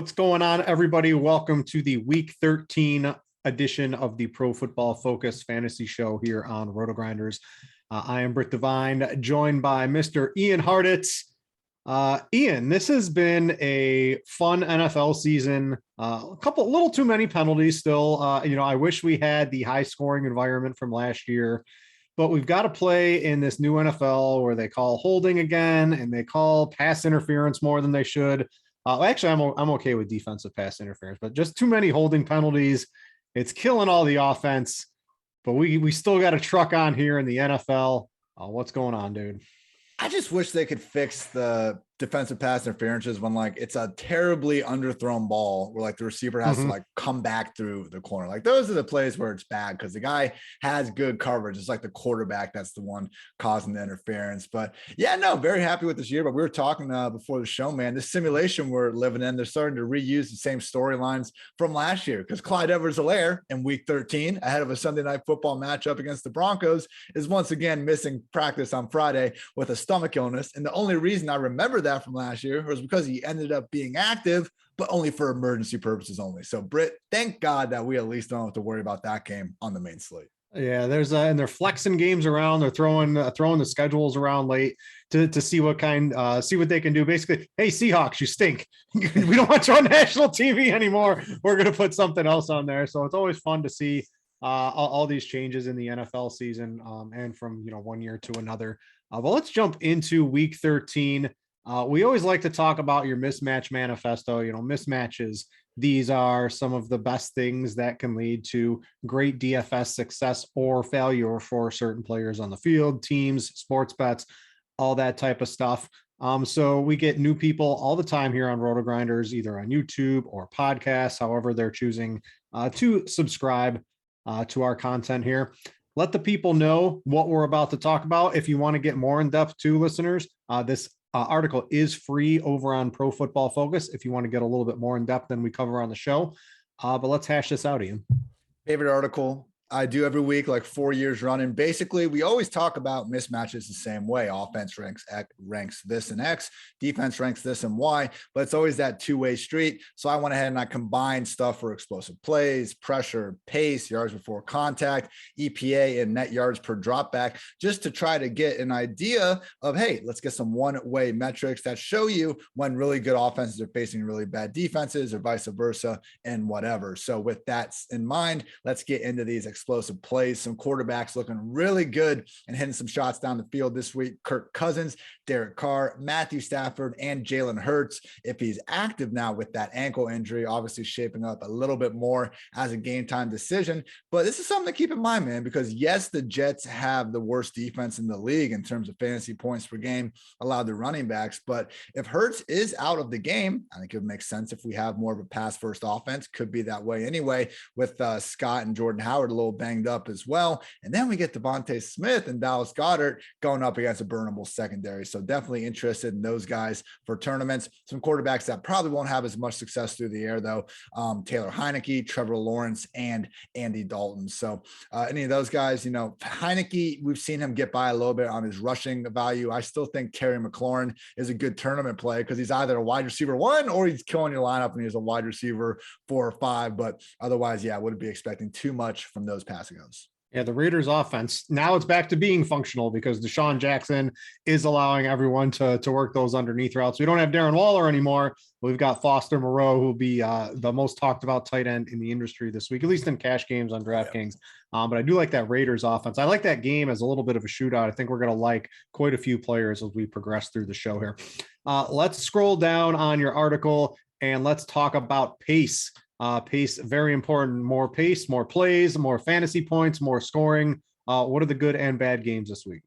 What's going on, everybody? Welcome to the Week 13 edition of the Pro Football Focus Fantasy Show here on RotoGrinders. I am Brit Devine, joined by Mr. Ian Hartitz. Ian, this has been a fun NFL season. A little too many penalties still. I wish we had the high-scoring environment from last year, but we've got to play in this new NFL where they call holding again and they call pass interference more than they should. Actually, I'm okay with defensive pass interference, but just too many holding penalties. It's killing all the offense, but we still got a truck on here in the NFL. What's going on, dude? I just wish they could fix the defensive pass interferences when it's a terribly underthrown ball where the receiver has to come back through the corner. Those are the plays where it's bad because the guy has good coverage. It's the quarterback that's the one causing the interference. But yeah, no, very happy with this year. But we were talking before the show, man, this simulation we're living in, they're starting to reuse the same storylines from last year because Clyde Edwards-Helaire in week 13 ahead of a Sunday night football matchup against the Broncos is once again missing practice on Friday with a stomach illness. And the only reason I remember that from last year was because he ended up being active, but only for emergency purposes only. So Britt, thank God that we at least don't have to worry about that game on the main slate. Yeah, there's and they're flexing games around. They're throwing the schedules around late to see what they can do. Basically, hey, Seahawks, you stink. We don't want you on national TV anymore. We're going to put something else on there. So it's always fun to see all these changes in the NFL season and from one year to another. But let's jump into week 13. We always like to talk about your mismatch manifesto, mismatches. These are some of the best things that can lead to great DFS success or failure for certain players on the field, teams, sports bets, all that type of stuff. So we get new people all the time here on RotoGrinders, either on YouTube or podcasts, however they're choosing to subscribe to our content here. Let the people know what we're about to talk about. If you want to get more in depth too, listeners, this article is free over on Pro Football Focus if you want to get a little bit more in depth than we cover on the show. But let's hash this out, Ian. Favorite article I do every week, 4 years running. Basically, we always talk about mismatches the same way. Offense ranks this and X, defense ranks this and Y, but it's always that two-way street. So I went ahead and I combined stuff for explosive plays, pressure, pace, yards before contact, EPA, and net yards per dropback, just to try to get an idea of, hey, let's get some one-way metrics that show you when really good offenses are facing really bad defenses or vice versa and whatever. So with that in mind, let's get into these explosive plays. Some quarterbacks looking really good and hitting some shots down the field this week. Kirk Cousins, Derek Carr, Matthew Stafford, and Jalen Hurts. If he's active now with that ankle injury, obviously shaping up a little bit more as a game time decision. But this is something to keep in mind, man, because yes, the Jets have the worst defense in the league in terms of fantasy points per game allowed to running backs. But if Hurts is out of the game, I think it would make sense if we have more of a pass first offense. Could be that way anyway, with Scott and Jordan Howard a little banged up as well. And then we get Devontae Smith and Dallas Goedert going up against a burnable secondary. So definitely interested in those guys for tournaments. Some quarterbacks that probably won't have as much success through the air though. Taylor Heineke, Trevor Lawrence, and Andy Dalton. So any of those guys, Heineke, we've seen him get by a little bit on his rushing value. I still think Terry McLaurin is a good tournament play because he's either a wide receiver 1 or he's killing your lineup and he's a wide receiver 4 or 5. But otherwise, yeah, I wouldn't be expecting too much from those passing goes. Yeah, the Raiders offense, now it's back to being functional because Deshaun Jackson is allowing everyone to work those underneath routes. We don't have Darren Waller anymore. We've got Foster Moreau, who'll be the most talked about tight end in the industry this week, at least in cash games on DraftKings. But I do like that Raiders offense. I like that game as a little bit of a shootout. I think we're going to like quite a few players as we progress through the show here. Let's scroll down on your article and let's talk about pace. Pace, very important. More pace, more plays, more fantasy points, more scoring. What are the good and bad games this week?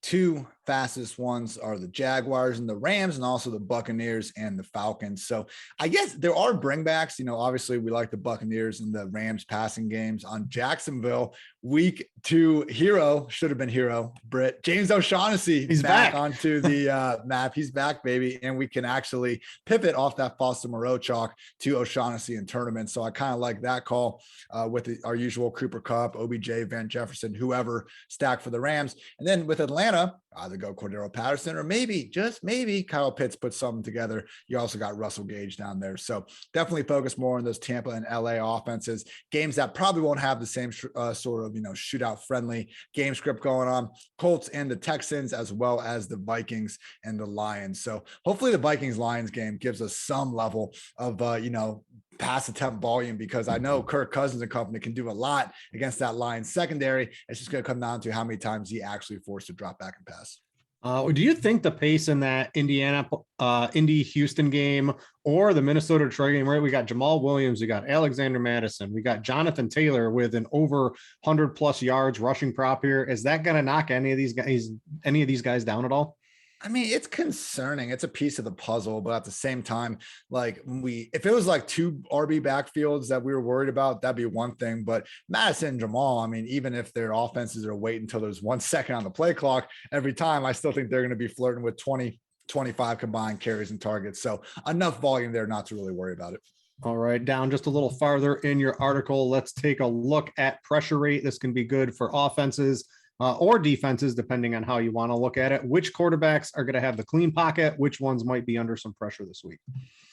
Two fastest ones are the Jaguars and the Rams, and also the Buccaneers and the Falcons. So I guess there are bringbacks. Obviously we like the Buccaneers and the Rams passing games. On Jacksonville, week 2 hero, should have been hero, Britt. James O'Shaughnessy. He's back onto the map. He's back, baby. And we can actually pivot off that Foster Moreau chalk to O'Shaughnessy in tournaments. So I kind of like that call with our usual Cooper Kupp, OBJ, Van Jefferson, whoever stacked for the Rams. And then with Atlanta, the either go Cordero Patterson or maybe, just maybe, Kyle Pitts puts something together. You also got Russell Gage down there. So definitely focus more on those Tampa and LA offenses, games that probably won't have the same sort of, shootout friendly game script going on. Colts and the Texans, as well as the Vikings and the Lions. So hopefully the Vikings Lions game gives us some level of, pass attempt volume, because I know Kirk Cousins and company can do a lot against that Lions secondary. It's just going to come down to how many times he actually forced to drop back and pass. Do you think the pace in that Indy Houston game or the Minnesota Detroit game, right? We got Jamal Williams, we got Alexander Madison, we got Jonathan Taylor with an over 100+ yards rushing prop here. Is that going to knock any of these guys down at all? I mean, it's concerning. It's a piece of the puzzle, but at the same time, like if it was like 2 RB backfields that we were worried about, that'd be one thing. But Madison and Jamal, I mean, even if their offenses are waiting until there's 1 second on the play clock every time, I still think they're going to be flirting with 20, 25 combined carries and targets. So enough volume there not to really worry about it. All right, down just a little farther in your article, let's take a look at pressure rate. This can be good for offenses or defenses, depending on how you want to look at it. Which quarterbacks are going to have the clean pocket? Which ones might be under some pressure this week?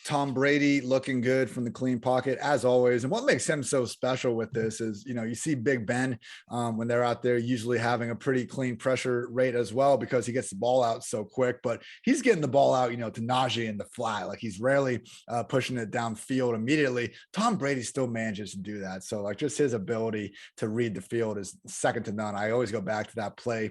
Tom Brady looking good from the clean pocket as always. And what makes him so special with this is, you see Big Ben when they're out there usually having a pretty clean pressure rate as well, because he gets the ball out so quick, but he's getting the ball out, to Najee in the flat. Like he's rarely pushing it downfield immediately. Tom Brady still manages to do that. So like just his ability to read the field is second to none. I always go back to that play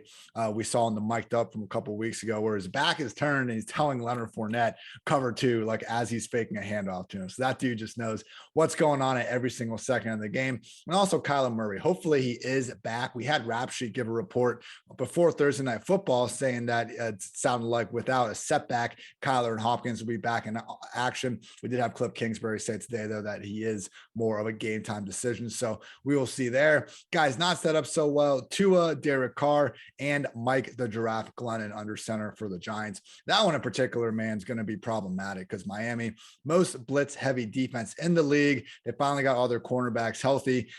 we saw in the mic'd up from a couple of weeks ago where his back is turned and he's telling Leonard Fournette cover 2, like as he's faking a handoff to him. So that dude just knows what's going on at every single second of the game. And also Kyler Murray. Hopefully he is back. We had Rap Sheet give a report before Thursday Night Football saying that it sounded like without a setback, Kyler and Hopkins will be back in action. We did have Cliff Kingsbury say today, though, that he is more of a game time decision. So we will see there. Guys, not set up so well. Tua, Derek Carr, and Mike the Giraffe Glennon under center for the Giants. That one in particular, man, is going to be problematic because Miami, most blitz heavy defense in the league. They finally got all their cornerbacks healthy.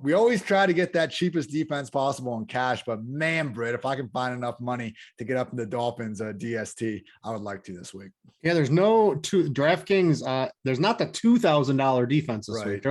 We always try to get that cheapest defense possible in cash, but man, Britt, if I can find enough money to get up in the Dolphins DST, I would like to this week. Yeah, there's no DraftKings. There's not the $2,000 defense this week.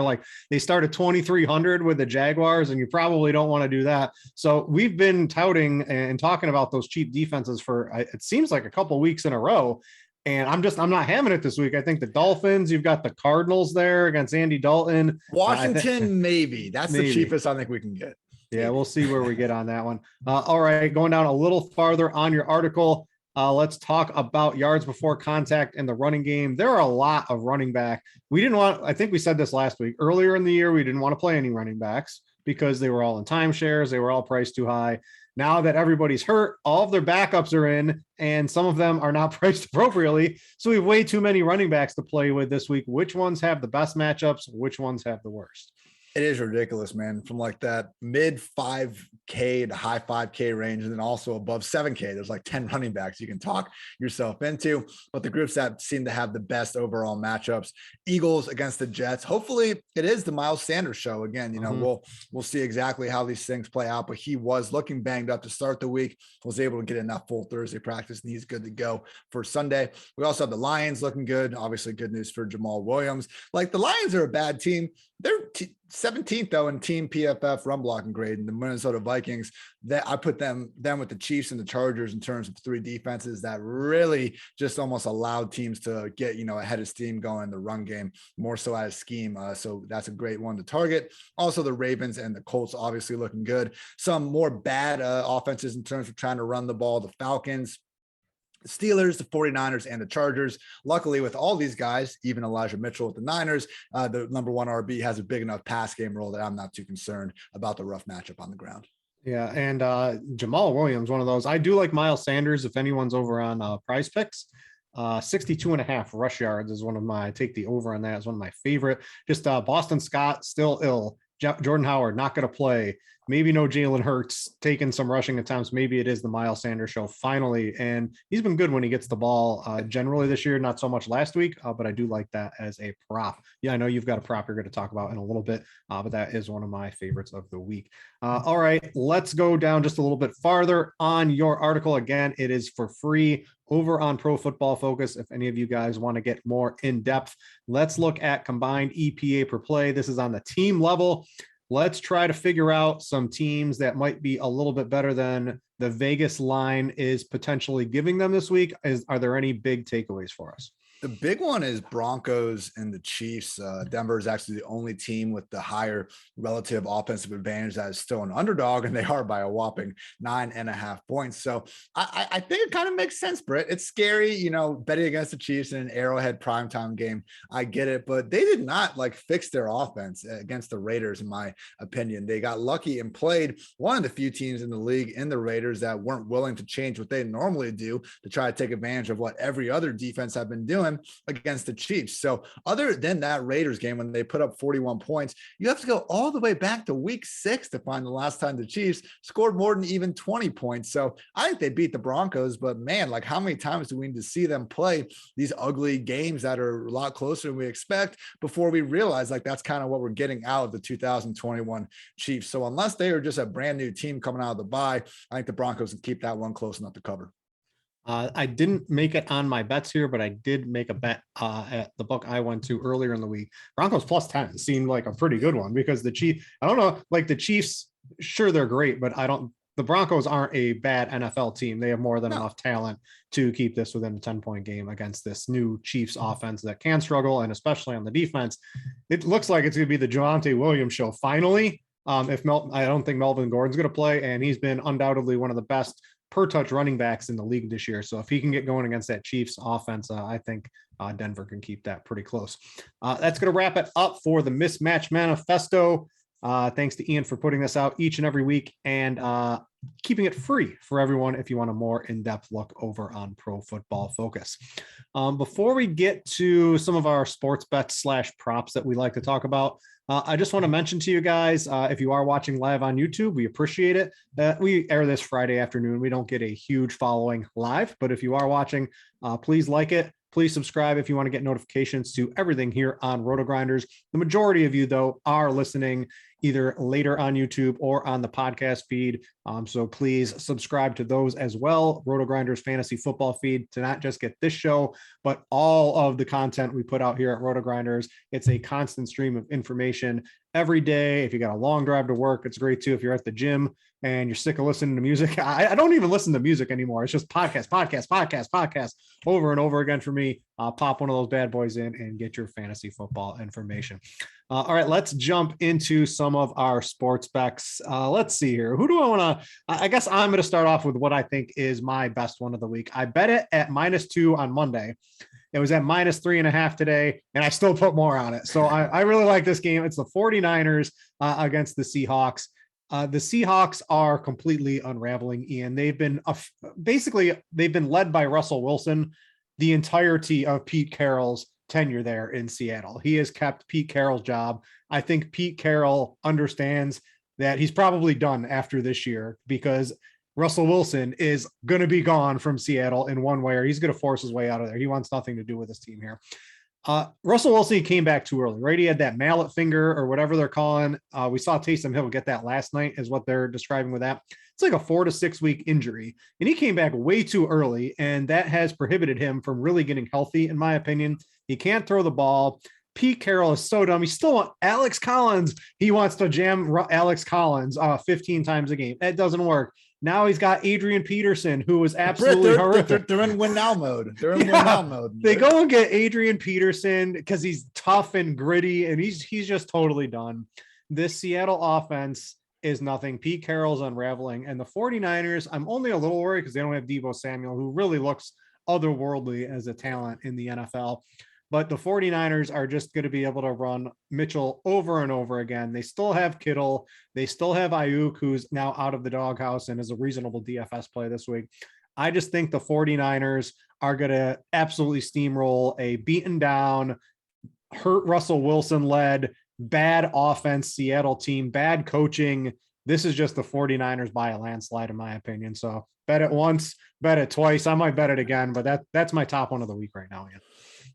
They start at 2,300 with the Jaguars, and you probably don't want to do that. So we've been touting and talking about those cheap defenses for it seems like a couple weeks in a row. And I'm not having it this week. I think the Dolphins, you've got the Cardinals there against Andy Dalton. Washington, maybe. That's the cheapest I think we can get. Yeah, we'll see where we get on that one. All right, going down a little farther on your article, let's talk about yards before contact in the running game. There are a lot of running back. I think we said this last week. Earlier in the year, we didn't want to play any running backs because they were all in timeshares. They were all priced too high. Now that everybody's hurt, all of their backups are in, and some of them are not priced appropriately. So we have way too many running backs to play with this week. Which ones have the best matchups? Which ones have the worst? It is ridiculous, man. From like that mid 5K to high 5K range, and then also above 7K, there's like 10 running backs you can talk yourself into. But the groups that seem to have the best overall matchups: Eagles against the Jets. Hopefully, it is the Miles Sanders show again. We'll see exactly how these things play out. But he was looking banged up to start the week. Was able to get enough full Thursday practice, and he's good to go for Sunday. We also have the Lions looking good. Obviously, good news for Jamal Williams. Like the Lions are a bad team. They're 17th though in team PFF run blocking grade, and the Minnesota Vikings, that I put them with the Chiefs and the Chargers in terms of 3 defenses that really just almost allowed teams to get ahead of steam going in the run game, more so out of scheme. So that's a great one to target. Also the Ravens and the Colts obviously looking good. Some more bad offenses in terms of trying to run the ball: the Falcons, Steelers, the 49ers, and the Chargers. Luckily, with all these guys, even Elijah Mitchell with the Niners, the number 1 RB has a big enough pass game role that I'm not too concerned about the rough matchup on the ground. Yeah, and Jamal Williams, one of those. I do like Miles Sanders if anyone's over on Prize Picks. 62.5 rush yards is I take the over on that as one of my favorite. Just Boston Scott still ill. Jordan Howard not going to play. maybe no Jalen Hurts taking some rushing attempts. Maybe it is the Miles Sanders show finally. And he's been good when he gets the ball generally this year, not so much last week, but I do like that as a prop. Yeah, I know you've got a prop you're going to talk about in a little bit, but that is one of my favorites of the week. All right, let's go down just a little bit farther on your article. Again, it is for free over on Pro Football Focus. If any of you guys want to get more in depth, let's look at combined EPA per play. This is on the team level. Let's try to figure out some teams that might be a little bit better than the Vegas line is potentially giving them this week. Are there any big takeaways for us? The big one is Broncos and the Chiefs. Denver is actually the only team with the higher relative offensive advantage that is still an underdog, and they are by a whopping 9.5 points. So I think it kind of makes sense, Britt. It's scary, betting against the Chiefs in an Arrowhead primetime game. I get it, but they did not fix their offense against the Raiders, in my opinion. They got lucky and played one of the few teams in the league in the Raiders that weren't willing to change what they normally do to try to take advantage of what every other defense have been doing against the Chiefs. So other than that Raiders game, when they put up 41 points, you have to go all the way back to week 6 to find the last time the Chiefs scored more than even 20 points. So I think they beat the Broncos, but man, how many times do we need to see them play these ugly games that are a lot closer than we expect before we realize that's kind of what we're getting out of the 2021 Chiefs. So unless they are just a brand new team coming out of the bye, I think the Broncos can keep that one close enough to cover. I didn't make it on my bets here, but I did make a bet at the book I went to earlier in the week. Broncos plus 10 seemed like a pretty good one because the Chiefs, sure, they're great, but the Broncos aren't a bad NFL team. They have more than enough talent to keep this within a 10-point game against this new Chiefs offense that can struggle, and especially on the defense. It looks like it's going to be the Javonte Williams show finally. I don't think Melvin Gordon's going to play, and he's been undoubtedly one of the best per touch running backs in the league this year. So if he can get going against that Chiefs offense, I think Denver can keep that pretty close. That's going to wrap it up for the Mismatch Manifesto. Thanks to Ian for putting this out each and every week and keeping it free for everyone if you want a more in-depth look over on Pro Football Focus. Before we get to some of our sports bets / props that we like to talk about, I just want to mention to you guys, if you are watching live on YouTube, we appreciate it. We air this Friday afternoon. We don't get a huge following live, but if you are watching, please like it. Please subscribe if you want to get notifications to everything here on RotoGrinders. The majority of you, though, are listening either later on YouTube or on the podcast feed. So please subscribe to those as well. RotoGrinders fantasy football feed to not just get this show, but all of the content we put out here at RotoGrinders. It's a constant stream of information every day. If you got a long drive to work, it's great too. If you're at the gym and you're sick of listening to music, I don't even listen to music anymore. It's just podcast over and over again for me. Pop one of those bad boys in and get your fantasy football information. All right, let's jump into some of our sports bets. Let's see here. Who do I want to? I guess I'm going to start off with what I think is my best one of the week. I bet it at -2 on Monday. It was at -3.5 today, and I still put more on it. So I really like this game. It's the 49ers against the Seahawks. The Seahawks are completely unraveling, Ian. They've been led by Russell Wilson the entirety of Pete Carroll's tenure there in Seattle. He has kept Pete Carroll's job. I think Pete Carroll understands that he's probably done after this year because Russell Wilson is going to be gone from Seattle in one way, or he's going to force his way out of there. He wants nothing to do with his team here. Russell Wilson came back too early, right? He had that mallet finger or whatever they're calling. We saw Taysom Hill get that last night is what they're describing with that. It's like a 4 to 6 week injury, and he came back way too early, and that has prohibited him from really getting healthy, in my opinion. He can't throw the ball. Pete Carroll is so dumb. He still wants Alex Collins. He wants to jam Alex Collins 15 times a game. That doesn't work. Now he's got Adrian Peterson, who was absolutely horrific. They're in win now mode. They're in win now mode. They go and get Adrian Peterson because he's tough and gritty, and he's just totally done. This Seattle offense is nothing. Pete Carroll's unraveling, and the 49ers, I'm only a little worried because they don't have Deebo Samuel, who really looks otherworldly as a talent in the NFL. But the 49ers are just going to be able to run Mitchell over and over again. They still have Kittle. They still have Ayuk, who's now out of the doghouse and is a reasonable DFS play this week. I just think the 49ers are going to absolutely steamroll a beaten down, hurt Russell Wilson-led, bad offense Seattle team, bad coaching This is just the 49ers by a landslide, in my opinion. So bet it once, bet it twice. I might bet it again, but that's my top one of the week right now, Ian.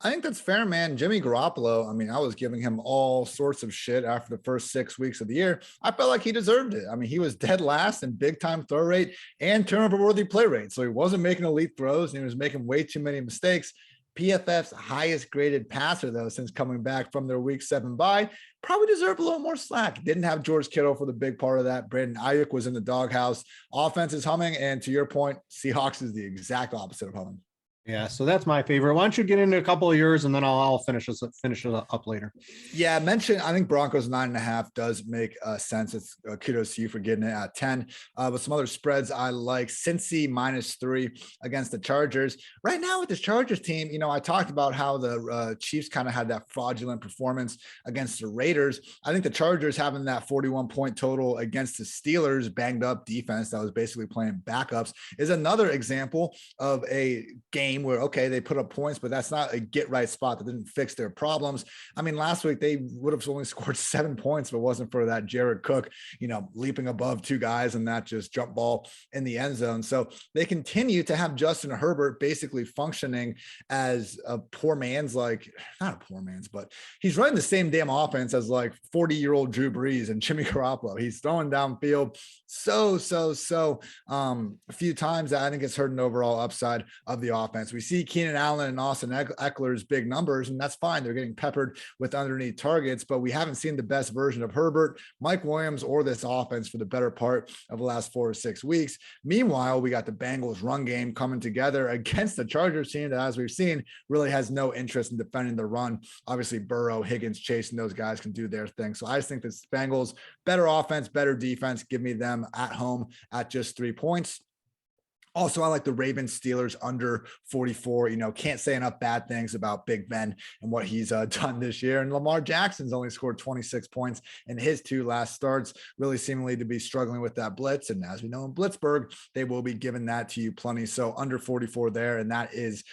I think that's fair, man. Jimmy Garoppolo, I mean, I was giving him all sorts of shit after the first 6 weeks of the year. I felt like he deserved it. I mean, he was dead last in big time throw rate and turnover worthy play rate. So he wasn't making elite throws and he was making way too many mistakes. PFF's highest graded passer, though, since coming back from their week 7 bye, probably deserved a little more slack. Didn't have George Kittle for the big part of that. Brandon Ayuk was in the doghouse. Offense is humming. And to your point, Seahawks is the exact opposite of humming. Yeah, so that's my favorite. Why don't you get into a couple of yours and then I'll finish it up later. Yeah, I think Broncos 9.5 does make sense. It's kudos to you for getting it at 10. But some other spreads I like: Cincy -3 against the Chargers. Right now with this Chargers team, I talked about how the Chiefs kind of had that fraudulent performance against the Raiders. I think the Chargers having that 41-point total against the Steelers banged up defense that was basically playing backups is another example of a game where, okay, they put up points, but that's not a get right spot. That didn't fix their problems. I mean, last week they would have only scored 7 points if it wasn't for that Jared Cook, leaping above 2 guys and that just jump ball in the end zone. So they continue to have Justin Herbert basically functioning as a poor man's, not a poor man's, but he's running the same damn offense as 40-year-old Drew Brees and Jimmy Garoppolo. He's throwing downfield so a few times that I think it's hurt an overall upside of the offense. We see Keenan Allen and Austin Eckler's big numbers, and that's fine. They're getting peppered with underneath targets, but we haven't seen the best version of Herbert, Mike Williams, or this offense for the better part of the last 4 or 6 weeks. Meanwhile, we got the Bengals run game coming together against the Chargers team that, as we've seen, really has no interest in defending the run. Obviously, Burrow, Higgins, Chase, and those guys can do their thing. So I just think this Bengals, better offense, better defense. Give me them at home at just 3 points. Also, I like the Ravens Steelers under 44. Can't say enough bad things about Big Ben and what he's done this year. And Lamar Jackson's only scored 26 points in his 2 last starts, really seemingly to be struggling with that blitz. And as we know in Blitzburg, they will be giving that to you plenty. So under 44 there. And that is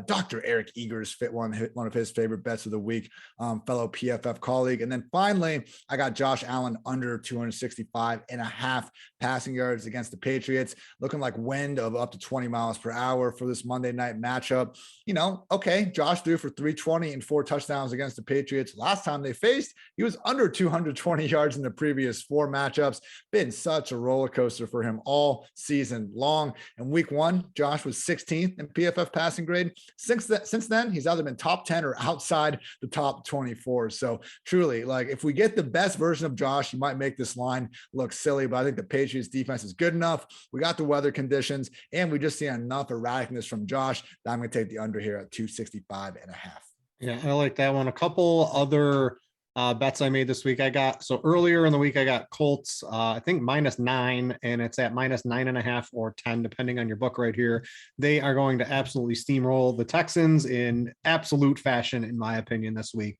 Dr. Eric Eager's one of his favorite bets of the week, fellow PFF colleague. And then finally, I got Josh Allen under 265.5 passing yards against the Patriots, looking like wind of up to 20 miles per hour for this Monday night matchup. Okay, Josh threw for 320 and 4 touchdowns against the Patriots. Last time they faced, he was under 220 yards in the previous 4 matchups. Been such a roller coaster for him all season long. In week 1, Josh was 16th in PFF passing grade. Since then, he's either been top 10 or outside the top 24. So truly, if we get the best version of Josh, you might make this line look silly, but I think the Patriots defense is good enough. We got the weather conditions, and we just see enough erraticness from Josh that I'm going to take the under here at 265.5. Yeah, I like that one. A couple other bets I made this week. Earlier in the week, I got Colts, I think -9, and it's at -9.5 or 10, depending on your book right here. They are going to absolutely steamroll the Texans in absolute fashion, in my opinion, this week.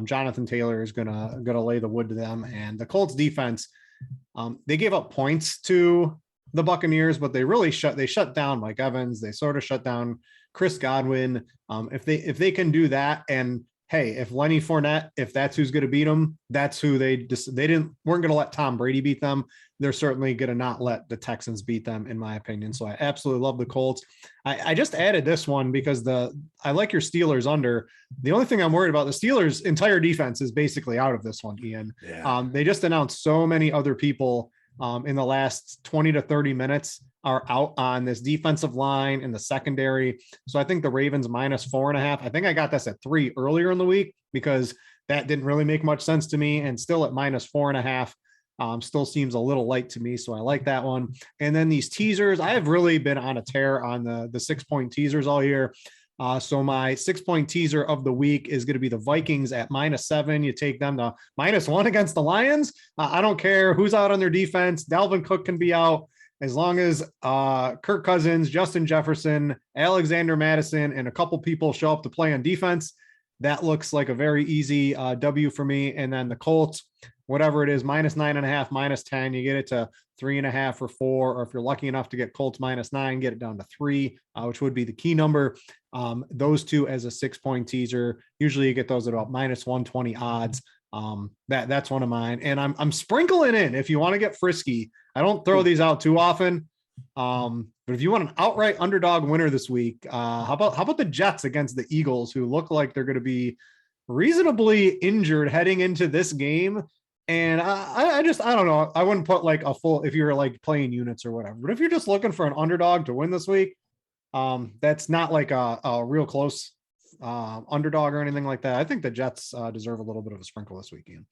Jonathan Taylor is gonna lay the wood to them, and the Colts defense, they gave up points to the Buccaneers, but they shut down Mike Evans. They sort of shut down Chris Godwin. If they can do that, and hey, if Lenny Fournette, if that's who's going to beat them, that's who weren't going to let Tom Brady beat them. They're certainly going to not let the Texans beat them, in my opinion. So I absolutely love the Colts. I just added this one because I like your Steelers under. The only thing I'm worried about, the Steelers' entire defense is basically out of this one, Ian. Yeah. They just announced so many other people in the last 20 to 30 minutes are out on this defensive line in the secondary. So I think the Ravens -4.5. I think I got this at 3 earlier in the week because that didn't really make much sense to me, and still at -4.5. Still seems a little light to me. So I like that one. And then these teasers, I have really been on a tear on the 6-point teasers all year. So my 6-point teaser of the week is going to be the Vikings at -7. You take them to -1 against the Lions. I don't care who's out on their defense. Dalvin Cook can be out as long as Kirk Cousins, Justin Jefferson, Alexander Madison, and a couple people show up to play on defense. That looks like a very easy W for me. And then the Colts, whatever it is, -9.5, -10, you get it to 3.5 or 4, or if you're lucky enough to get Colts -9, get it down to 3, which would be the key number. Those two as a 6-point teaser, usually you get those at about -120 odds. That's one of mine. And I'm sprinkling in, if you want to get frisky, I don't throw these out too often. But if you want an outright underdog winner this week, how about the Jets against the Eagles, who look like they're going to be reasonably injured heading into this game. And I don't know. I wouldn't put like a full, if you're like playing units or whatever, but if you're just looking for an underdog to win this week, that's not like a real close underdog or anything like that. I think the Jets deserve a little bit of a sprinkle this weekend.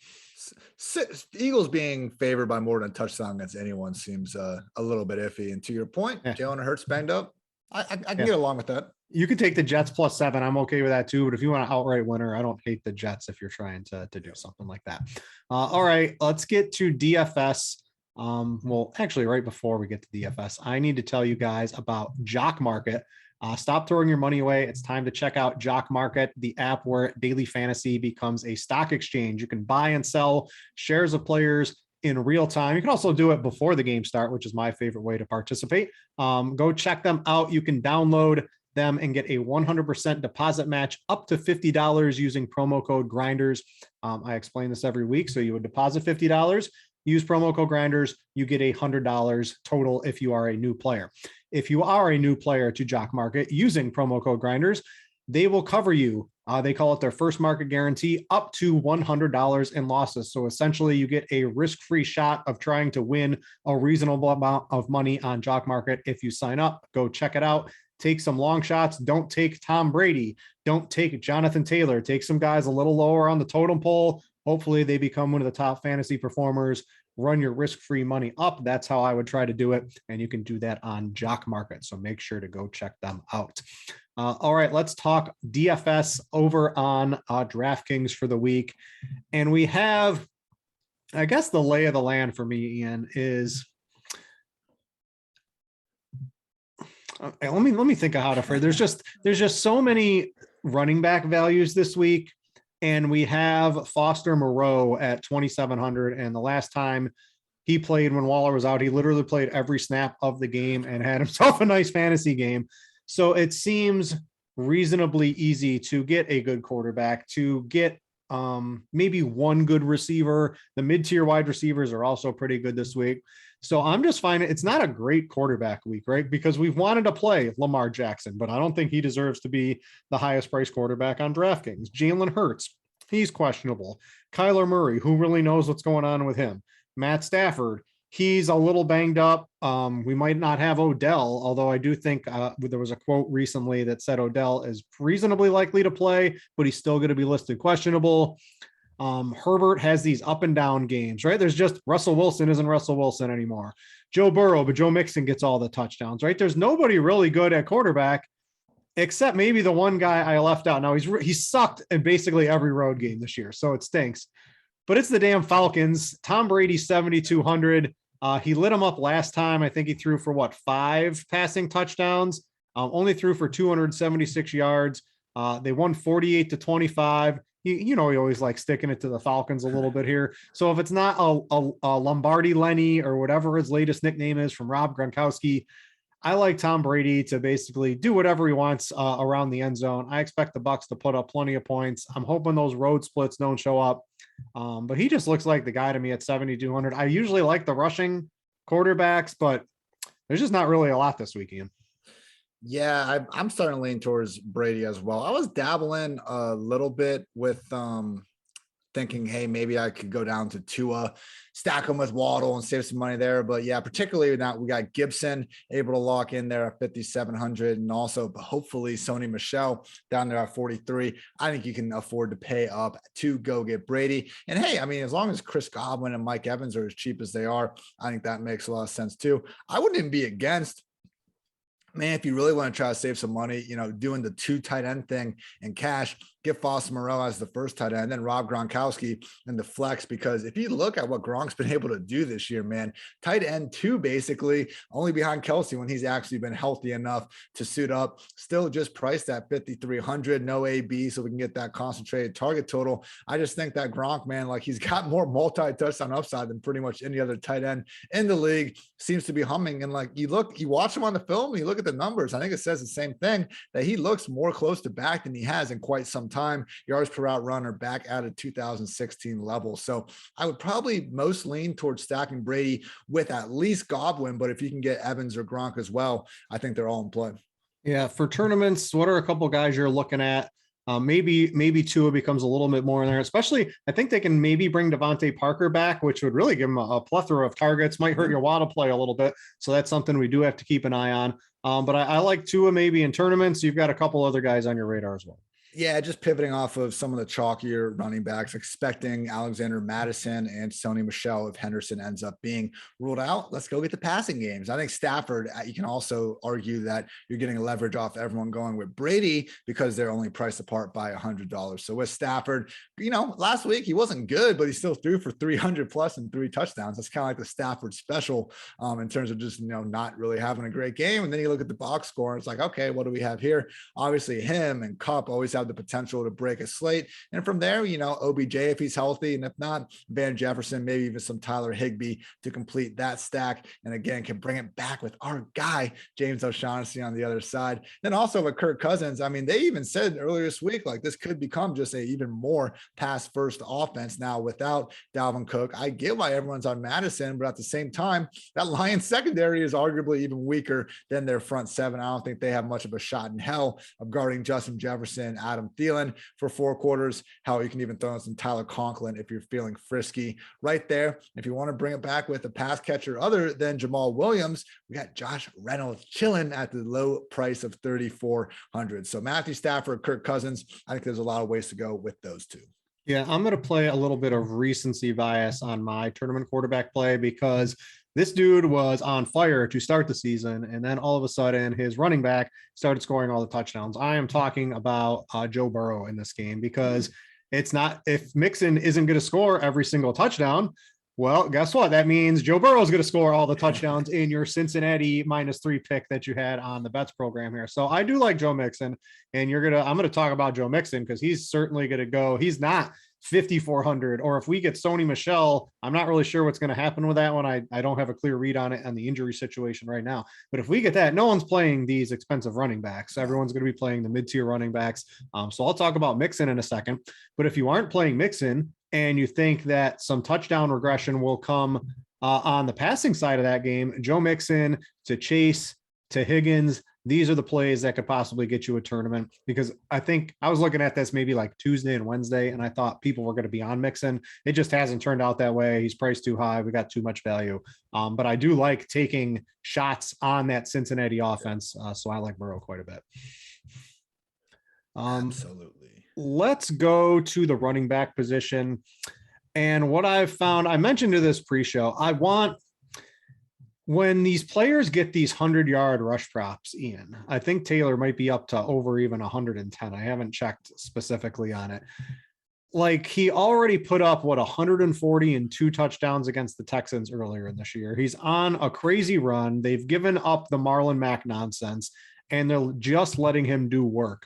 Eagles being favored by more than a touchdown against anyone seems a little bit iffy. And to your point, Jalen Hurts banged up. I can get along with that. You could take the Jets +7. I'm okay with that too. But if you want an outright winner, I don't hate the Jets if you're trying to do something like that. All right, let's get to DFS. Well, actually, right before we get to DFS, I need to tell you guys about Jock Market. Stop throwing your money away. It's time to check out Jock Market, the app where daily fantasy becomes a stock exchange. You can buy and sell shares of players in real time. You can also do it before the game start, which is my favorite way to participate. Go check them out. You can download them and get a 100% deposit match up to $50 using promo code Grinders. I explain this every week. So you would deposit $50, use promo code Grinders, you get $100 total if you are a new player. If you are a new player to Jock Market using promo code Grinders, they will cover you. They call it their first market guarantee, up to $100 in losses. So essentially you get a risk-free shot of trying to win a reasonable amount of money on Jock Market. If you sign up, go check it out. Take some long shots. Don't take Tom Brady. Don't take Jonathan Taylor. Take some guys a little lower on the totem pole. Hopefully they become one of the top fantasy performers. Run your risk-free money up. That's how I would try to do it. And you can do that on Jock Market. So make sure to go check them out. All right, let's talk DFS over on DraftKings for the week. And we have, I guess the lay of the land for me, Ian, is let me think of how to phrase. There's just so many running back values this week. And we have Foster Moreau at 2,700. And the last time he played when Waller was out, he literally played every snap of the game and had himself a nice fantasy game. So it seems reasonably easy to get a good quarterback, to get maybe one good receiver. The mid-tier wide receivers are also pretty good this week. So I'm just finding it's not a great quarterback week, right? Because we've wanted to play Lamar Jackson, but I don't think he deserves to be the highest priced quarterback on DraftKings. Jalen Hurts, he's questionable. Kyler Murray, who really knows what's going on with him? Matt Stafford, he's a little banged up. We might not have Odell, although I do think there was a quote recently that said Odell is reasonably likely to play, but he's still going to be listed questionable. Herbert has these up and down games, right? There's just Russell Wilson isn't Russell Wilson anymore. Joe Burrow, but Joe Mixon gets all the touchdowns, right? There's nobody really good at quarterback except maybe the one guy I left out. Now he's sucked in basically every road game this year, so it stinks. But it's the damn Falcons. Tom Brady 7,200. He lit him up last time. I think he threw for 5 passing touchdowns. Only threw for 276 yards. They won 48-25. He always like sticking it to the Falcons a little bit here. So if it's not a Lombardi Lenny or whatever his latest nickname is from Rob Gronkowski, I like Tom Brady to basically do whatever he wants around the end zone. I expect the Bucs to put up plenty of points. I'm hoping those road splits don't show up. But he just looks like the guy to me at 7,200. I usually like the rushing quarterbacks, but there's just not really a lot this weekend. Yeah, I'm starting to lean towards Brady as well. I was dabbling a little bit with thinking, hey, maybe I could go down to Tua, stack them with Waddle and save some money there. But yeah, particularly now we got Gibson able to lock in there at 5,700, and also hopefully Sony Michel down there at 43. I think you can afford to pay up to go get Brady. And hey, I mean, as long as Chris Godwin and Mike Evans are as cheap as they are, I think that makes a lot of sense too. I wouldn't even be against, man, if you really want to try to save some money, doing the 2 tight end thing in cash, get Foster Moreau as the first tight end, and then Rob Gronkowski in the flex. Because if you look at what Gronk's been able to do this year, man, tight end 2, basically only behind Kelsey when he's actually been healthy enough to suit up, still just priced at 5,300, no AB. So we can get that concentrated target total. I just think that Gronk, man, like he's got more multi-touchdown upside than pretty much any other tight end in the league. Seems to be humming. And like you watch him on the film, you look at the numbers. I think it says the same thing, that he looks more close to back than he has in quite some time. Yards per route run are back at a 2016 level. So I would probably most lean towards stacking Brady with at least Godwin, but if you can get Evans or Gronk as well, I think they're all in play. Yeah, for tournaments, what are a couple guys you're looking at? Maybe Tua becomes a little bit more in there, especially I think they can maybe bring Devontae Parker back, which would really give him a plethora of targets, might hurt your Waddle play a little bit. So that's something we do have to keep an eye on. But I like Tua maybe in tournaments. You've got a couple other guys on your radar as well. Yeah, just pivoting off of some of the chalkier running backs, expecting Alexander Mattison and Sony Michel if Henderson ends up being ruled out. Let's go get the passing games. I think Stafford, you can also argue that you're getting a leverage off everyone going with Brady because they're only priced apart by $100. So with Stafford, last week he wasn't good, but he still threw for 300 plus and 3 touchdowns. That's kind of like the Stafford special in terms of just, not really having a great game. And then you look at the box score and it's like, okay, what do we have here? Obviously him and Kupp always have the potential to break a slate. And from there, OBJ, if he's healthy, and if not, Van Jefferson, maybe even some Tyler Higbee to complete that stack. And again, can bring it back with our guy, James O'Shaughnessy on the other side. Then also with Kirk Cousins, I mean, they even said earlier this week, like this could become just a even more pass first offense now without Dalvin Cook. I get why everyone's on Madison, but at the same time, that Lions secondary is arguably even weaker than their front seven. I don't think they have much of a shot in hell of guarding Justin Jefferson, Adam Thielen for 4 quarters. Hell, you can even throw in some Tyler Conklin if you're feeling frisky right there. If you want to bring it back with a pass catcher other than Jamal Williams, we got Josh Reynolds chilling at the low price of $3,400. So Matthew Stafford, Kirk Cousins, I think there's a lot of ways to go with those two. Yeah, I'm going to play a little bit of recency bias on my tournament quarterback play because this dude was on fire to start the season, and then all of a sudden his running back started scoring all the touchdowns. I am talking about Joe Burrow in this game because it's not, if Mixon isn't going to score every single touchdown, well, guess what? That means Joe Burrow is going to score all the touchdowns in your Cincinnati -3 pick that you had on the bets program here. So I do like Joe Mixon, and I'm going to talk about Joe Mixon because he's certainly going to go. He's not 5,400, or if we get Sony Michel, I'm not really sure what's going to happen with that one. I don't have a clear read on it on the injury situation right now, but if we get that, no one's playing these expensive running backs. Everyone's going to be playing the mid-tier running backs. So I'll talk about Mixon in a second, but if you aren't playing Mixon and you think that some touchdown regression will come on the passing side of that game, Joe Mixon to Chase to Higgins, these are the plays that could possibly get you a tournament, because I think I was looking at this maybe like Tuesday and Wednesday, and I thought people were going to be on Mixon. It just hasn't turned out that way. He's priced too high. We got too much value. But I do like taking shots on that Cincinnati offense. So I like Burrow quite a bit. Absolutely. Let's go to the running back position. And what I've found, I mentioned to this pre-show, when these players get these 100-yard rush props, Ian, I think Taylor might be up to over even 110. I haven't checked specifically on it. Like, he already put up 140 and 2 touchdowns against the Texans earlier in this year. He's on a crazy run. They've given up the Marlon Mack nonsense, and they're just letting him do work.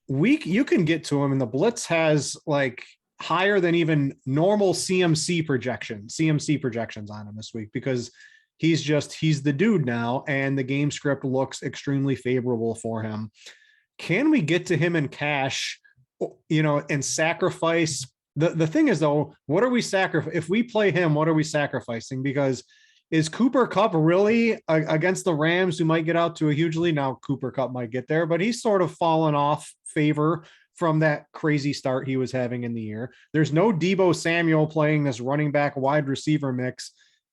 You can get to him, and the blitz has like higher than even normal CMC projections on him this week, because he's the dude now, and the game script looks extremely favorable for him. Can we get to him in cash, and sacrifice? The thing is, though, what are we sacrificing? If we play him, what are we sacrificing? Because is Cooper Kupp really against the Rams, who might get out to a huge lead? Now Cooper Kupp might get there, but he's sort of fallen off favor from that crazy start he was having in the year. There's no Deebo Samuel playing this running back wide receiver mix,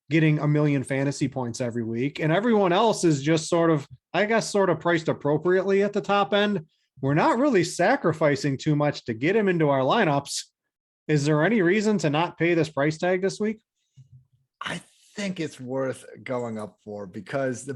getting 1 million fantasy points every week. And everyone else is just sort of priced appropriately at the top end. We're not really sacrificing too much to get him into our lineups. Is there any reason to not pay this price tag this week? I think it's worth going up for, because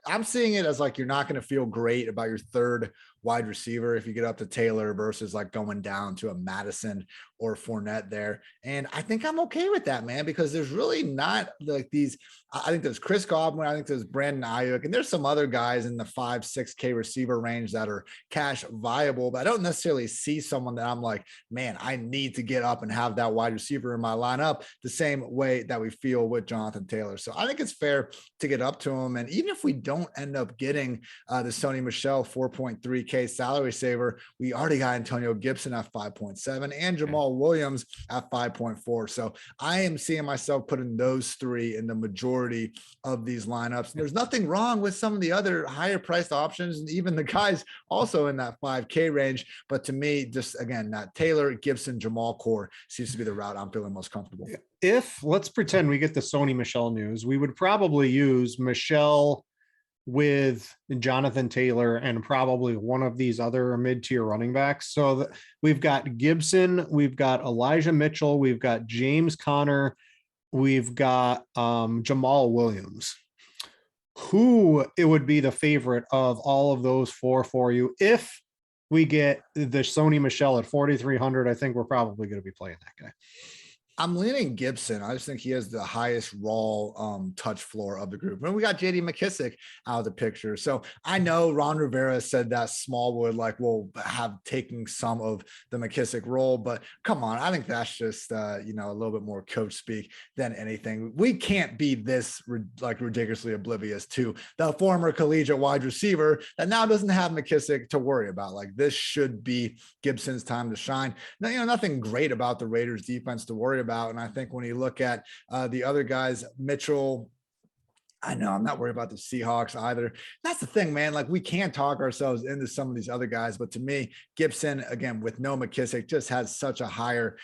I'm seeing it as like, you're not going to feel great about your third wide receiver if you get up to Taylor versus like going down to a Madison or Fournette there. And I think I'm okay with that, man, because there's really not like these. I think there's Chris Godwin, I think there's Brandon Ayuk, and there's some other guys in the 5-6K receiver range that are cash viable, but I don't necessarily see someone that I'm like, man, I need to get up and have that wide receiver in my lineup the same way that we feel with Jonathan Jonathan Taylor. So I think it's fair to get up to him. And even if we don't end up getting the Sony Michel 4.3K salary saver, we already got Antonio Gibson at 5.7 and Jamal Williams at 5.4. So I am seeing myself putting those three in the majority of these lineups. And there's nothing wrong with some of the other higher priced options and even the guys also in that 5K range. But to me, just again, that Taylor, Gibson, Jamal core seems to be the route I'm feeling most comfortable. If let's pretend we get the Sony Michel news, we would probably use Michel with Jonathan Taylor and probably one of these other mid-tier running backs. So we've got Gibson, we've got Elijah Mitchell, we've got James Conner, we've got Jamal Williams. Who it would be the favorite of all of those four for you? If we get the Sony Michel at 4,300, I think we're probably going to be playing that guy. I'm leaning Gibson. I just think he has the highest raw touch floor of the group. And we got JD McKissick out of the picture. So I know Ron Rivera said that Smallwood will have taken some of the McKissick role, but come on. I think that's just, a little bit more coach speak than anything. We can't be this ridiculously oblivious to the former collegiate wide receiver that now doesn't have McKissick to worry about. This should be Gibson's time to shine. Now, nothing great about the Raiders defense to worry about. And I think when you look at the other guys, Mitchell, I know I'm not worried about the Seahawks either. That's the thing, man. We can't talk ourselves into some of these other guys, but to me, Gibson, again, with no McKissick, just has such a higher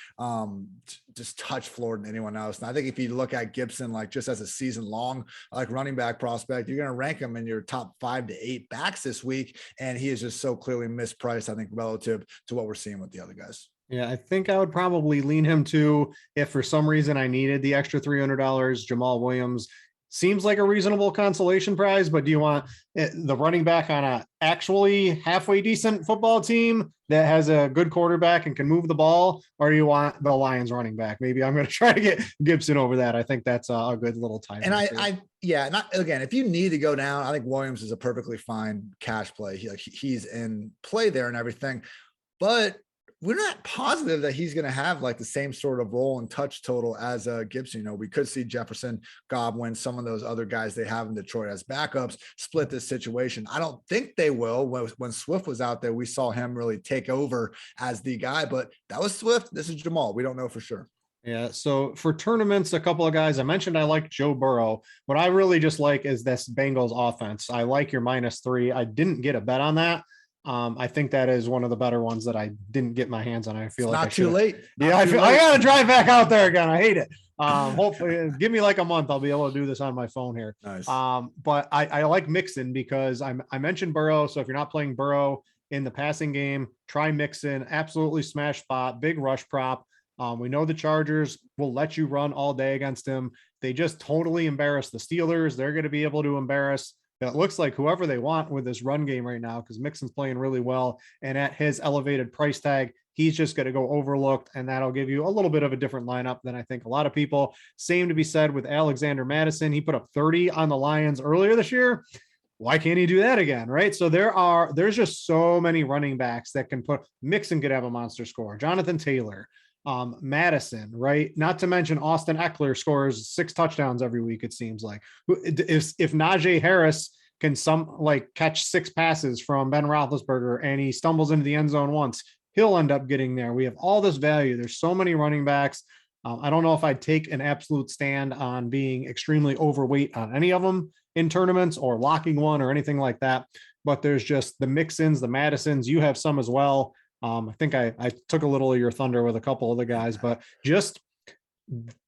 just touch floor than anyone else. And I think if you look at Gibson, just as a season long, running back prospect, you're going to rank him in your top 5 to 8 backs this week. And he is just so clearly mispriced, I think, relative to what we're seeing with the other guys. Yeah, I think I would probably lean him to, if for some reason I needed the extra $300, Jamal Williams seems like a reasonable consolation prize, but do you want the running back on a actually halfway decent football team that has a good quarterback and can move the ball, or do you want the Lions running back? Maybe I'm going to try to get Gibson over that. I think that's a good little time. And again, if you need to go down, I think Williams is a perfectly fine cash play. He's in play there and everything, but we're not positive that he's going to have the same sort of role and touch total as Gibson. We could see Jefferson, Godwin, some of those other guys they have in Detroit as backups split this situation. I don't think they will. When Swift was out there, we saw him really take over as the guy, but that was Swift. This is Jamal. We don't know for sure. Yeah. So for tournaments, a couple of guys I mentioned, I like Joe Burrow. What I really just like is this Bengals offense. I like your -3. I didn't get a bet on that. I think that is one of the better ones that I didn't get my hands on. I feel it's not too late. Yeah, I got to drive back out there again. I hate it. Hopefully give me a month. I'll be able to do this on my phone here. Nice. But I like Mixon because I mentioned Burrow. So if you're not playing Burrow in the passing game, try Mixon. Absolutely smash spot, big rush prop. We know the Chargers will let you run all day against him. They just totally embarrass the Steelers. They're going to be able to embarrass, it looks like, whoever they want with this run game right now, because Mixon's playing really well. And at his elevated price tag, he's just going to go overlooked, and that'll give you a little bit of a different lineup than I think a lot of people. Same to be said with Alexander Madison. He put up 30 on the Lions earlier this year. Why can't he do that again? Right. So there's just so many running backs that can put. Mixon could have a monster score. Jonathan Taylor, Madison, right? Not to mention Austin Eckler scores 6 touchdowns every week. It seems like if Najee Harris can catch 6 passes from Ben Roethlisberger and he stumbles into the end zone once, he'll end up getting there. We have all this value. There's so many running backs. I don't know if I'd take an absolute stand on being extremely overweight on any of them in tournaments or locking one or anything like that. But there's just the Mixons, the Madisons. You have some as well. I think I took a little of your thunder with a couple of the guys, but just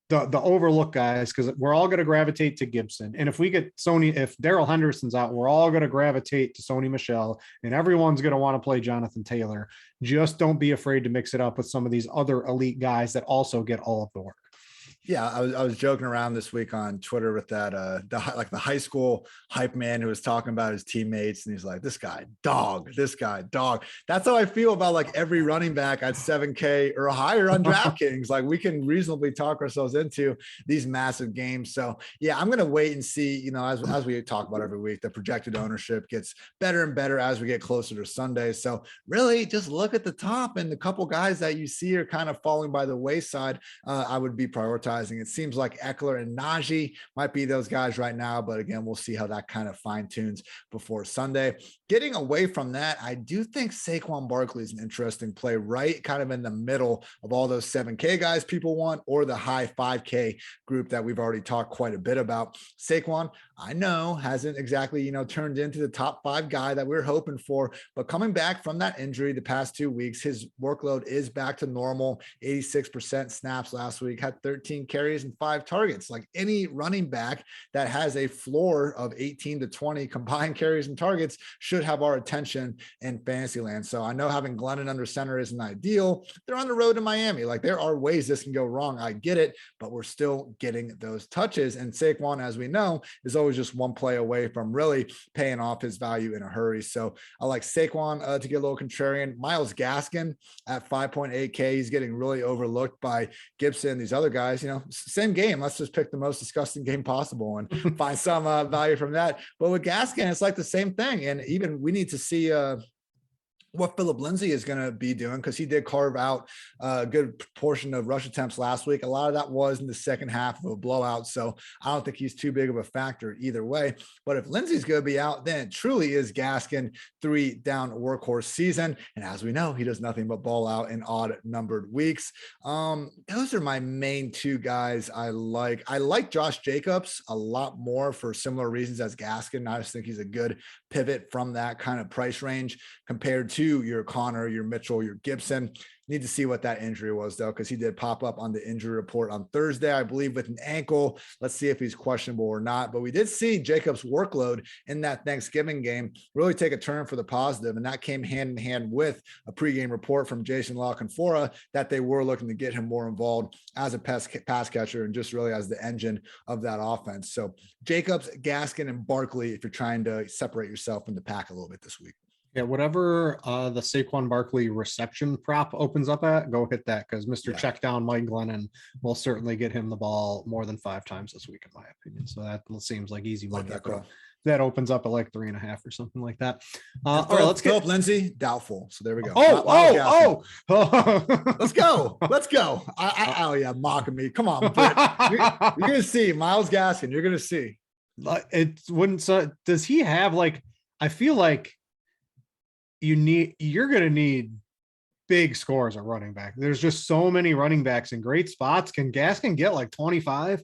the overlook guys, because we're all going to gravitate to Gibson. And if we get if Darrell Henderson's out, we're all going to gravitate to Sony Michel, and everyone's going to want to play Jonathan Taylor. Just don't be afraid to mix it up with some of these other elite guys that also get all of the work. Yeah, I was joking around this week on Twitter with that the high school hype man who was talking about his teammates, and he's like, this guy dog. That's how I feel about every running back at 7K or higher on DraftKings. We can reasonably talk ourselves into these massive games. So yeah, I'm gonna wait and see. As we talk about every week, the projected ownership gets better and better as we get closer to Sunday. So really, just look at the top, and the couple guys that you see are kind of falling by the wayside. I would be prioritizing advertising. It seems like Eckler and Najee might be those guys right now, but again, we'll see how that kind of fine tunes before Sunday. Getting away from that, I do think Saquon Barkley is an interesting play, right kind of in the middle of all those 7K guys people want, or the high 5K group that we've already talked quite a bit about. Saquon, I know, hasn't exactly, turned into the top 5 guy that we were hoping for, but coming back from that injury the past 2 weeks, his workload is back to normal. 86% snaps last week, had 13 carries and 5 targets. Like any running back that has a floor of 18 to 20 combined carries and targets should have our attention in fantasy land. So I know having Glennon under center isn't ideal. They're on the road to Miami. Like there are ways this can go wrong. I get it, but we're still getting those touches. And Saquon, as we know, is always just one play away from really paying off his value in a hurry. So I like Saquon to get a little contrarian. Myles Gaskin at 5.8K. He's getting really overlooked by Gibson, these other guys. Same game. Let's just pick the most disgusting game possible and find some value from that. But with Gaskin, it's like the same thing. And even we need to see what Philip Lindsay is going to be doing, because he did carve out a good portion of rush attempts last week. A lot of that was in the second half of a blowout. So I don't think he's too big of a factor either way. But if Lindsay's going to be out, then it truly is Gaskin 3-down workhorse season. And as we know, he does nothing but ball out in odd numbered weeks. Those are my main 2 guys I like. I like Josh Jacobs a lot more for similar reasons as Gaskin. I just think he's a good pivot from that kind of price range compared to your Connor, your Mitchell, your Gibson. Need to see what that injury was though, because he did pop up on the injury report on Thursday, I believe, with an ankle. Let's see if he's questionable or not. But we did see Jacobs' workload in that Thanksgiving game really take a turn for the positive, and that came hand in hand with a pregame report from Jason La Canfora that they were looking to get him more involved as a pass catcher and just really as the engine of that offense. So Jacobs, Gaskin, and Barkley, if you're trying to separate yourself from the pack a little bit this week. Yeah, whatever the Saquon Barkley reception prop opens up at, go hit that, because Mr. Check Down Mike Glennon will certainly get him the ball more than 5 times this week, in my opinion. So that seems like easy money. That opens up at like 3.5 or something like that. All right, let's get Lindsay, doubtful. So there we go. Oh. Let's go. Oh yeah, mocking me. Come on, Brit. You're gonna see Myles Gaskin. You're gonna see. It wouldn't. Does he have like? I feel like you're going to need big scores at running back. There's just so many running backs in great spots. Can Gaskin get like 25?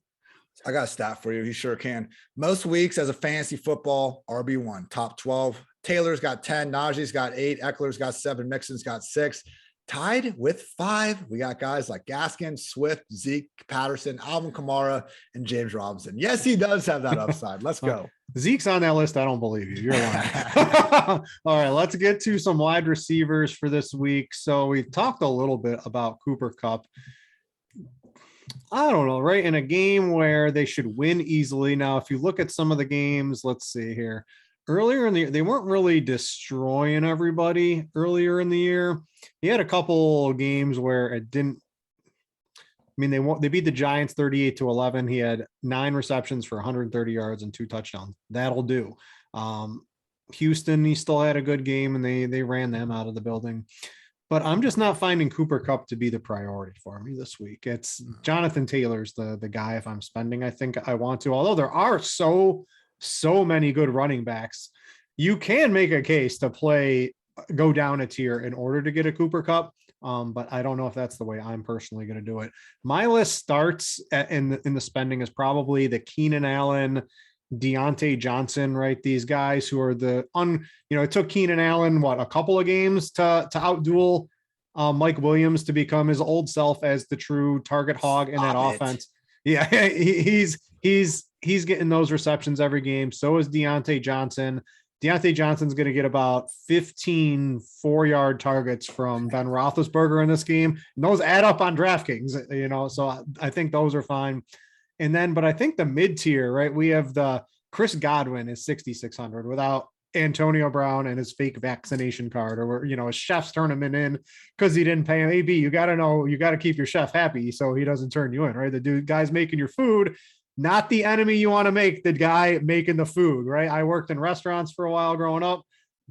I got a stat for you. He sure can. Most weeks as a fantasy football RB1, top 12. Taylor's got 10. Najee's got 8. Eckler's got 7. Mixon's got 6. Tied with 5, we got guys like Gaskin, Swift, Zeke, Patterson, Alvin Kamara, and James Robinson. Yes, he does have that upside. Let's go. Zeke's on that list. I don't believe you. You're lying. All right, let's get to some wide receivers for this week. So we've talked a little bit about Cooper Kupp. I don't know, right? In a game where they should win easily. Now, if you look at some of the games, let's see here. Earlier in the year, they weren't really destroying everybody earlier in the year. He had a couple games where it didn't. I mean, they beat the Giants 38-11. He had 9 receptions for 130 yards and 2 touchdowns. That'll do. Houston, he still had a good game, and they ran them out of the building. But I'm just not finding Cooper Kupp to be the priority for me this week. It's Jonathan Taylor's the guy. If I'm spending, I think I want to. Although there are so many good running backs, you can make a case to go down a tier in order to get a Cooper Kupp. But I don't know if that's the way I'm personally going to do it. My list starts in the spending is probably the Keenan Allen, Deontay Johnson, right? These guys who are it took Keenan Allen, a couple of games to outduel Mike Williams to become his old self as the true target hog in that offense. Yeah, he's getting those receptions every game. So is Deontay Johnson. Deontay Johnson's going to get about 15 4-yard targets from Ben Roethlisberger in this game. And those add up on DraftKings, so I think those are fine. And then, but I think the mid tier, right? We have the Chris Godwin is 6,600 without Antonio Brown and his fake vaccination card, or, his chef's turning him in because he didn't pay him. AB, you got to keep your chef happy so he doesn't turn you in, right? The guy's making your food, not the enemy you want to make, the guy making the food, right? I worked in restaurants for a while growing up.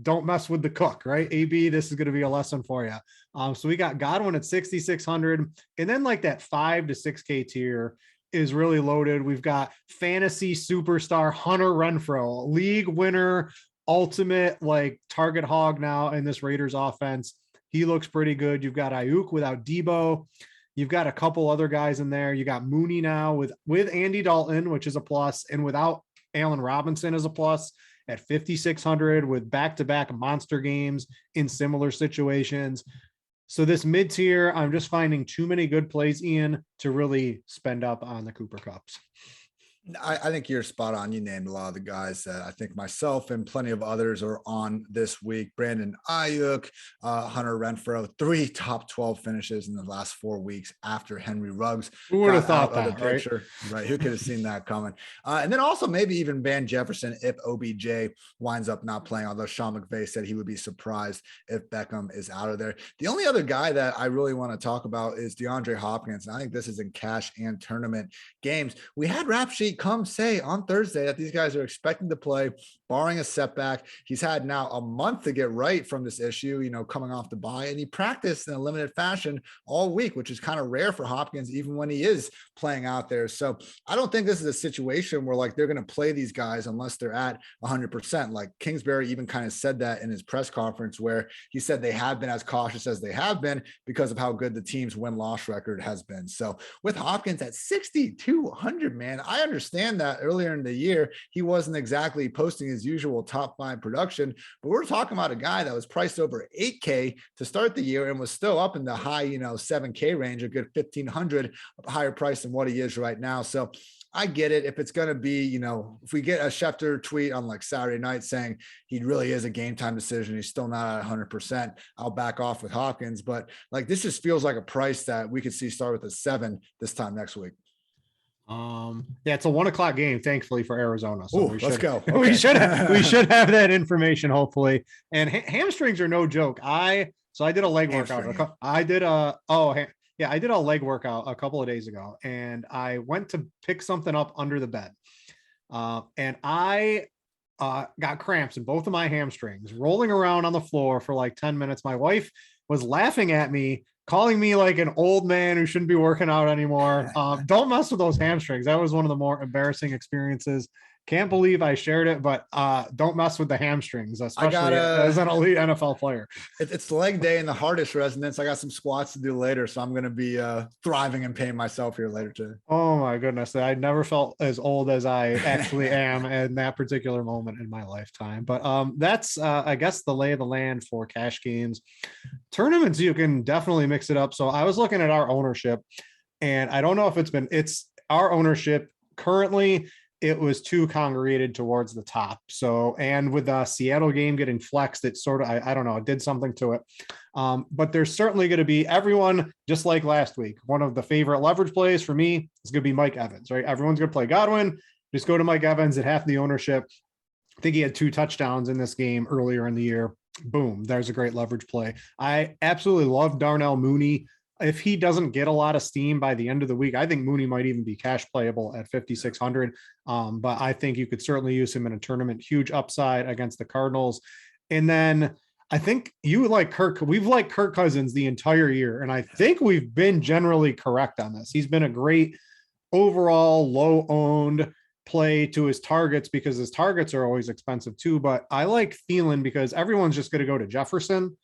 don't mess with the cook, right? AB, this is going to be a lesson for you. So we got Godwin at 6,600, and then like that 5 to 6K tier is really loaded. We've got fantasy superstar Hunter Renfrow, league winner, ultimate like target hog now in this Raiders offense. He looks pretty good. You've got Ayuk without Debo. You've got a couple other guys in there. You got Mooney now with Andy Dalton, which is a plus, and without Allen Robinson as a plus at 5,600 with back-to-back monster games in similar situations. So this mid-tier, I'm just finding too many good plays, Ian, to really spend up on the Cooper Cups. I think you're spot on. You named a lot of the guys that I think myself and plenty of others are on this week. Brandon Ayuk, Hunter Renfrow, 3 top 12 finishes in the last 4 weeks after Henry Ruggs. Who would have thought that, right? Right. Who could have seen that coming? And then also maybe even Van Jefferson if OBJ winds up not playing, although Sean McVay said he would be surprised if Beckham is out of there. The only other guy that I really want to talk about is DeAndre Hopkins. And I think this is in cash and tournament games. We had Rap Sheet come say on Thursday that these guys are expecting to play, barring a setback. He's had now a month to get right from this issue, coming off the bye, and he practiced in a limited fashion all week, which is kind of rare for Hopkins, even when he is playing out there. So I don't think this is a situation where like they're going to play these guys unless they're at 100%. Like Kingsbury even kind of said that in his press conference, where he said they have been as cautious as they have been because of how good the team's win-loss record has been. So with Hopkins at 6,200, man, I understand that earlier in the year, he wasn't exactly posting his usual top 5 production, but we're talking about a guy that was priced over 8K to start the year and was still up in the high, 7K range, a good 1,500 higher price than what he is right now. So I get it. If it's going to be, if we get a Schefter tweet on like Saturday night saying he really is a game time decision, he's still not at 100%, I'll back off with Hopkins. But like, this just feels like a price that we could see start with a 7 this time next week. Yeah, it's a 1:00 game, thankfully for Arizona. So let's go. Okay. We should have that information, hopefully. And hamstrings are no joke. I did a leg workout. I did a leg workout a couple of days ago, and I went to pick something up under the bed. And I got cramps in both of my hamstrings, rolling around on the floor for like 10 minutes. My wife was laughing at me, calling me like an old man who shouldn't be working out anymore. Don't mess with those hamstrings. That was one of the more embarrassing experiences. Can't believe I shared it, but don't mess with the hamstrings, especially as an elite NFL player. It's leg day in the hardest resonance. I got some squats to do later, so I'm going to be thriving and paying myself here later today. Oh my goodness. I never felt as old as I actually am in that particular moment in my lifetime. But that's, I guess, the lay of the land for cash games. Tournaments, you can definitely mix it up. So I was looking at our ownership, and I don't know if it's our ownership currently. It was too congregated towards the top. So, and with the Seattle game getting flexed, it sort of, I don't know, it did something to it. But there's certainly going to be everyone, just like last week. One of the favorite leverage plays for me is going to be Mike Evans, right? Everyone's going to play Godwin. Just go to Mike Evans at half the ownership. I think he had 2 touchdowns in this game earlier in the year. Boom. There's a great leverage play. I absolutely love Darnell Mooney. If he doesn't get a lot of steam by the end of the week, I think Mooney might even be cash playable at 5,600. But I think you could certainly use him in a tournament. Huge upside against the Cardinals. And then I think you like Kirk. We've liked Kirk Cousins the entire year, and I think we've been generally correct on this. He's been a great overall low owned play to his targets because his targets are always expensive too. But I like Thielen because everyone's just going to go to Jefferson.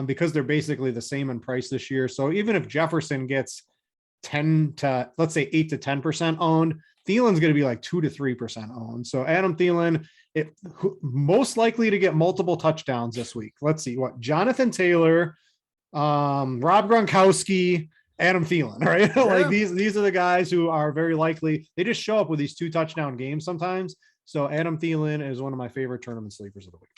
Because they're basically the same in price this year. So even if Jefferson gets 10 to, let's say 8 to 10% owned, Thielen's going to be like 2 to 3% owned. So Adam Thielen, most likely to get multiple touchdowns this week. Let's see what Jonathan Taylor, Rob Gronkowski, Adam Thielen, right? Yeah. Like these are the guys who are very likely. They just show up with these 2 touchdown games sometimes. So Adam Thielen is one of my favorite tournament sleepers of the week.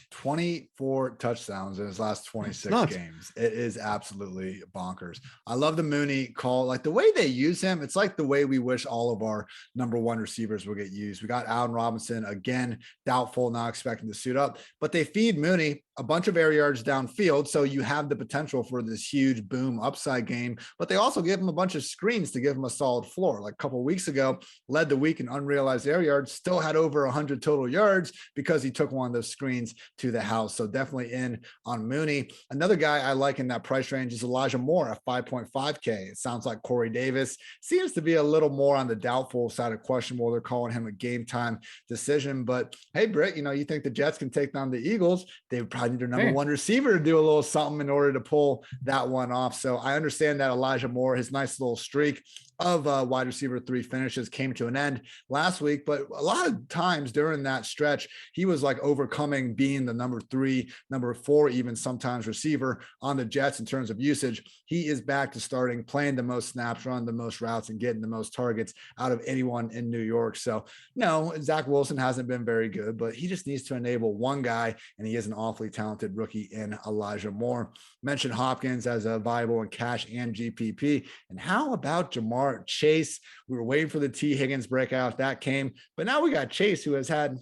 24 touchdowns in his last 26 games. It is absolutely bonkers. I love the Mooney call. Like the way they use him, it's like the way we wish all of our number 1 receivers will get used. We got Allen Robinson, again, doubtful, not expecting to suit up, but they feed Mooney a bunch of air yards downfield. So you have the potential for this huge boom upside game, but they also give him a bunch of screens to give him a solid floor. Like a couple of weeks ago, led the week in unrealized air yards, still had over 100 total yards because he took one of those screens to the house. So definitely in on Mooney. Another guy I like in that price range is Elijah Moore at 5.5K. It sounds like Corey Davis seems to be a little more on the doubtful side of questionable. They're calling him a game time decision, but hey, Britt, you think the Jets can take down the Eagles? They would probably need their number one receiver to do a little something in order to pull that one off. So I understand that Elijah Moore, his nice little streak of wide receiver 3 finishes came to an end last week, but a lot of times during that stretch, he was like overcoming being the number 3, number 4, even sometimes receiver on the Jets in terms of usage. He is back to starting, playing the most snaps, running the most routes, and getting the most targets out of anyone in New York. So no, Zach Wilson hasn't been very good, but he just needs to enable one guy, and he is an awfully talented rookie in Elijah Moore. Mentioned Hopkins as a viable in cash and GPP. And how about Jamar Chase? We were waiting for the T. Higgins breakout. That came, but now we got Chase, who has had,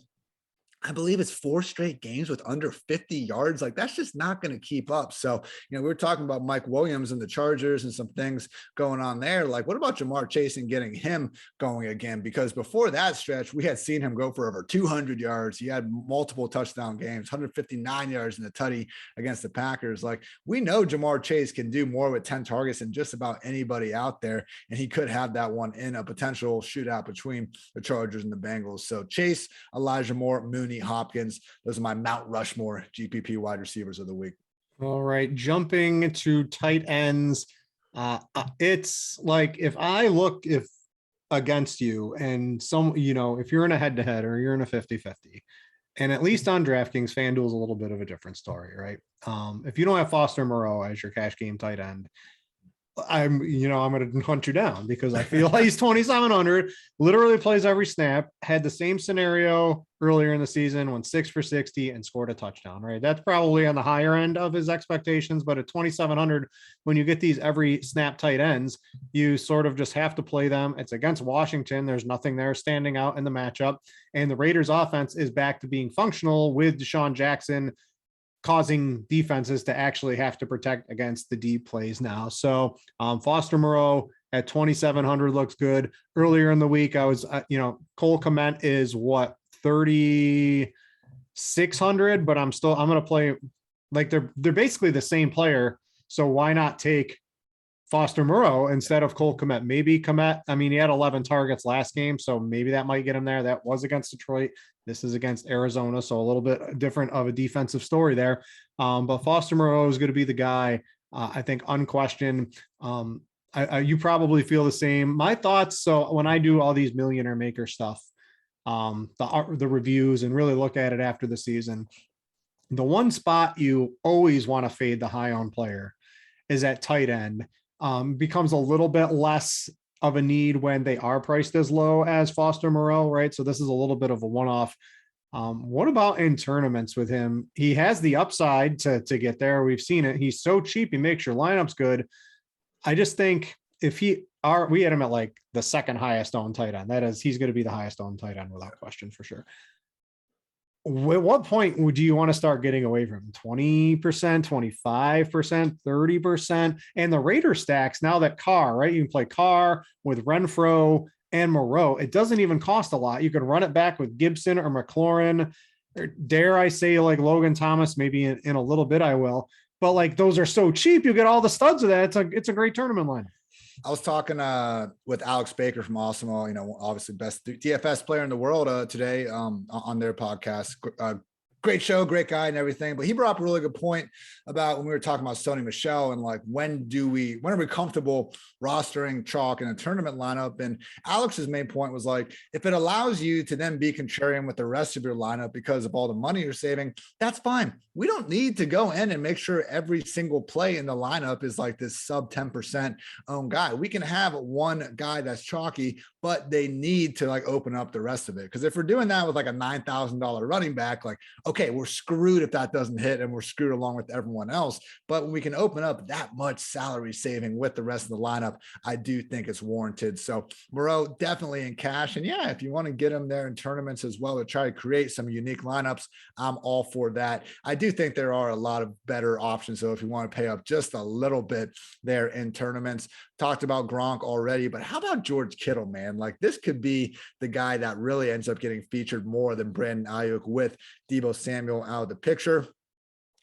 I believe it's 4 straight games with under 50 yards. Like, that's just not going to keep up. So, we were talking about Mike Williams and the Chargers and some things going on there. Like, what about Jamar Chase and getting him going again? Because before that stretch, we had seen him go for over 200 yards. He had multiple touchdown games, 159 yards in the tutty against the Packers. Like, we know Jamar Chase can do more with 10 targets than just about anybody out there. And he could have that one in a potential shootout between the Chargers and the Bengals. So Chase, Elijah Moore, Mooney, Hopkins, those are my Mount Rushmore GPP wide receivers of the week. All right, jumping to tight ends. It's like if against you and if you're in a head-to-head or you're in a 50-50, and at least on DraftKings, FanDuel is a little bit of a different story, right? If you don't have Foster Moreau as your cash game tight end, I'm going to hunt you down because I feel like he's 2,700, literally plays every snap, had the same scenario earlier in the season, went 6 for 60 and scored a touchdown, right? That's probably on the higher end of his expectations, but at 2,700, when you get these every snap tight ends, you sort of just have to play them. It's against Washington. There's nothing there standing out in the matchup. And the Raiders offense is back to being functional with Deshaun Jackson, causing defenses to actually have to protect against the deep plays now. So Foster Moreau at 2,700 looks good. Earlier in the week, I was, Cole Kmet is what, 3,600, but I'm going to play like they're basically the same player. So why not take Foster Moreau instead of Cole Kmet? Maybe Kmet, he had 11 targets last game, so maybe that might get him there. That was against Detroit. This is against Arizona, so a little bit different of a defensive story there. But Foster Moreau is going to be the guy, I think, unquestioned. You probably feel the same. My thoughts, so when I do all these millionaire maker stuff, the reviews and really look at it after the season, the one spot you always want to fade the high owned player is at tight end. Becomes a little bit less of a need when they are priced as low as Foster Moreau, right? So this is a little bit of a one-off. What about in tournaments with him? He has the upside to get there. We've seen it. He's so cheap. He makes your lineups good. I just think if we had him at like the second highest owned tight end, he's going to be the highest owned tight end without question for sure. At what point would you want to start getting away from 20%, 25%, 30%? And the Raider stacks, now that Carr, right? You can play Carr with Renfro and Moreau. It doesn't even cost a lot. You can run it back with Gibson or McLaurin, or dare I say like Logan Thomas, maybe in a little bit I will. But like those are so cheap, you get all the studs of that. It's a great tournament line. I was talking with Alex Baker from Awesemo, obviously best DFS player in the world today on their podcast. Great show, great guy and everything. But he brought up a really good point about when we were talking about Sony Michel and like, when are we comfortable rostering chalk in a tournament lineup? And Alex's main point was like, if it allows you to then be contrarian with the rest of your lineup because of all the money you're saving, that's fine. We don't need to go in and make sure every single play in the lineup is like this sub 10% owned guy. We can have one guy that's chalky, but they need to like open up the rest of it. Because if we're doing that with like a $9,000 running back, like, okay, okay, we're screwed if that doesn't hit, and we're screwed along with everyone else. But when we can open up that much salary saving with the rest of the lineup, I do think it's warranted. So Moreau definitely in cash. And yeah, if you want to get him there in tournaments as well to try to create some unique lineups, I'm all for that. I do think there are a lot of better options. So if you want to pay up just a little bit there in tournaments, talked about Gronk already, but how about George Kittle, man? Like, this could be the guy that really ends up getting featured more than Brandon Ayuk with Deebo Samuel out of the picture.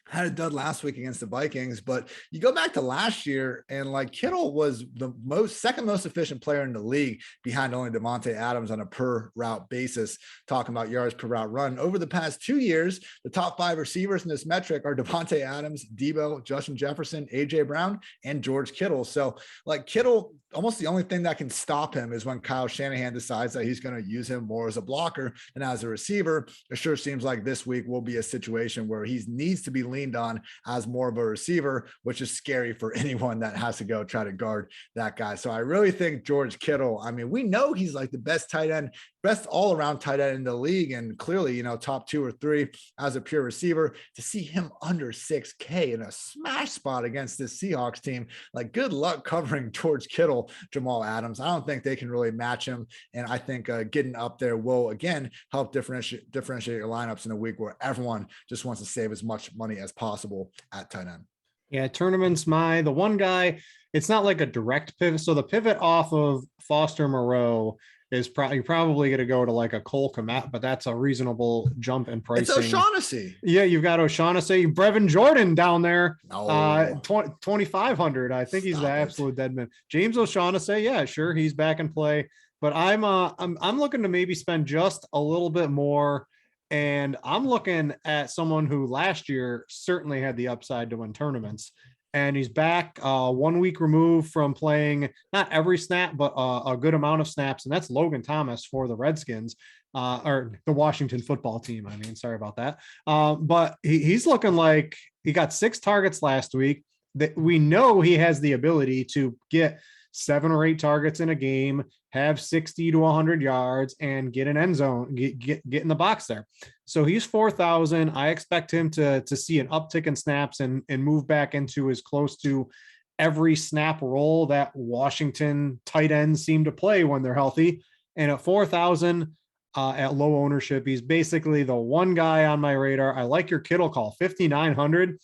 Had a dud last week against the Vikings, but you go back to last year and like Kittle was the second most efficient player in the league behind only Devontae Adams on a per route basis, talking about yards per route run. Over the past 2 years, the top 5 receivers in this metric are Devontae Adams, Deebo, Justin Jefferson, AJ Brown, and George Kittle. So like Kittle, almost the only thing that can stop him is when Kyle Shanahan decides that he's going to use him more as a blocker than as a receiver. It sure seems like this week will be a situation where he needs to be leaned on as more of a receiver, which is scary for anyone that has to go try to guard that guy. So I really think George Kittle, I mean, we know he's like the best tight end, best all around tight end in the league. And clearly, you know, top 2 or 3 as a pure receiver. To see him under 6K in a smash spot against this Seahawks team, like good luck covering George Kittle, Jamal Adams. I don't think they can really match him. And I think getting up there will again help differentiate your lineups in a week where everyone just wants to save as much money as possible at tight end. Yeah, tournaments, the one guy, it's not like a direct pivot. So the pivot off of Foster Moreau is probably going to go to like a Cole Kmet, but that's a reasonable jump in pricing. It's O'Shaughnessy. Yeah, you've got O'Shaughnessy, Brevin Jordan down there, no. 2,500. I think he's the absolute dead man. James O'Shaughnessy, yeah, sure, he's back in play, but I'm looking to maybe spend just a little bit more. And I'm looking at someone who last year certainly had the upside to win tournaments. And he's back 1 week removed from playing not every snap, but a good amount of snaps. And that's Logan Thomas for the Redskins or the Washington football team. I mean, sorry about that. But he's looking like he got 6 targets last week. That we know he has the ability to get 7 or 8 targets in a game, have 60 to 100 yards, and get an end zone, get in the box there. So he's 4,000. I expect him to see an uptick in snaps and move back into as close to every snap role that Washington tight ends seem to play when they're healthy. And at 4,000 at low ownership, he's basically the one guy on my radar. I like your Kittle call, 5,900